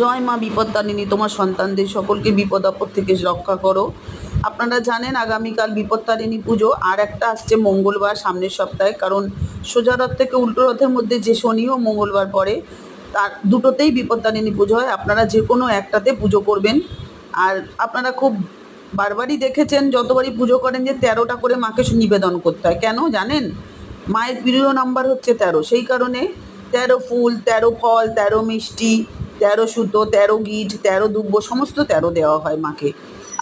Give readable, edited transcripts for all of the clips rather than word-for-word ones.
জয় মা বিপত্তারিণী, তোমার সন্তানদের সকলকে বিপদ আপদ থেকে রক্ষা করো। আপনারা জানেন আগামীকাল বিপত্তারিণী পুজো, আর একটা আসছে মঙ্গলবার সামনের সপ্তাহে। কারণ সোজা রথ থেকে উল্টো রথের মধ্যে যে শনি ও মঙ্গলবার পড়ে, তার দুটোতেই বিপত্তারিণী পুজো হয়। আপনারা যে কোনো একটাতে পুজো করবেন। আর আপনারা খুব বারবারই দেখেছেন, যতবারই পুজো করেন, যে 13টা করে মাকে নিবেদন করতে হয়। কেন জানেন? মায়ের প্রিয় নাম্বার হচ্ছে 13, সেই কারণে 13 ফুল, 13 ফল, 13 মিষ্টি, 13 সুতো, 13 গিট, 13 দুব্য, সমস্ত 13 দেওয়া হয় মাকে।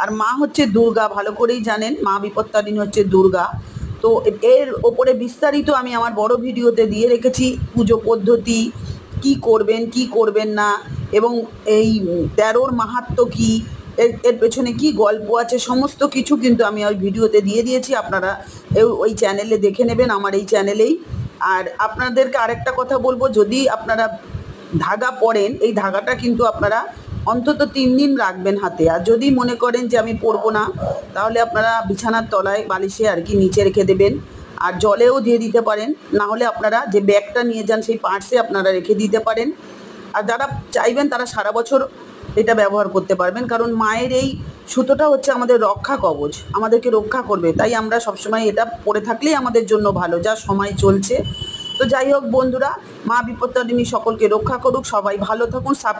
আর মা হচ্ছে দুর্গা, ভালো করেই জানেন, মা বিপত্তারিণী হচ্ছে দুর্গা। তো এর ওপরে বিস্তারিত আমি আমার বড় ভিডিওতে দিয়ে রেখেছি, পুজো পদ্ধতি, কি করবেন কি করবেন না, এবং এই 13র মাহাত্ম্য কী, এর এর পেছনে কী গল্প আছে, সমস্ত কিছু কিন্তু আমি ওই ভিডিওতে দিয়ে দিয়েছি। আপনারা ওই চ্যানেলে দেখে নেবেন, আমার এই চ্যানেলেই। আর আপনাদেরকে আরেকটা কথা বলবো, যদি আপনারা ধাগা পরেন, এই ধাগাটা কিন্তু আপনারা অন্তত 3 দিন রাখবেন হাতে। আর যদি মনে করেন যে আমি পরবো না, তাহলে আপনারা বিছানার তলায় বালিশে আর কি নিচে রেখে দেবেন। আর জলেও দিয়ে দিতে পারেন, না হলে আপনারা যে ব্যাগটা নিয়ে যান সেই পার্সে আপনারা রেখে দিতে পারেন। আর যারা চাইবেন তারা সারা বছর এটা ব্যবহার করতে পারবেন, কারণ মায়ের এই সুতোটা হচ্ছে আমাদের রক্ষা কবচ, আমাদেরকে রক্ষা করবে। তাই আমরা সবসময় এটা পরে থাকলেই আমাদের জন্য ভালো, যা সময় চলছে। তো যাই হোক বন্ধুরা, মা বিপত্তারিণী সকলকে রক্ষা করুক, সবাই ভালো থাকুন।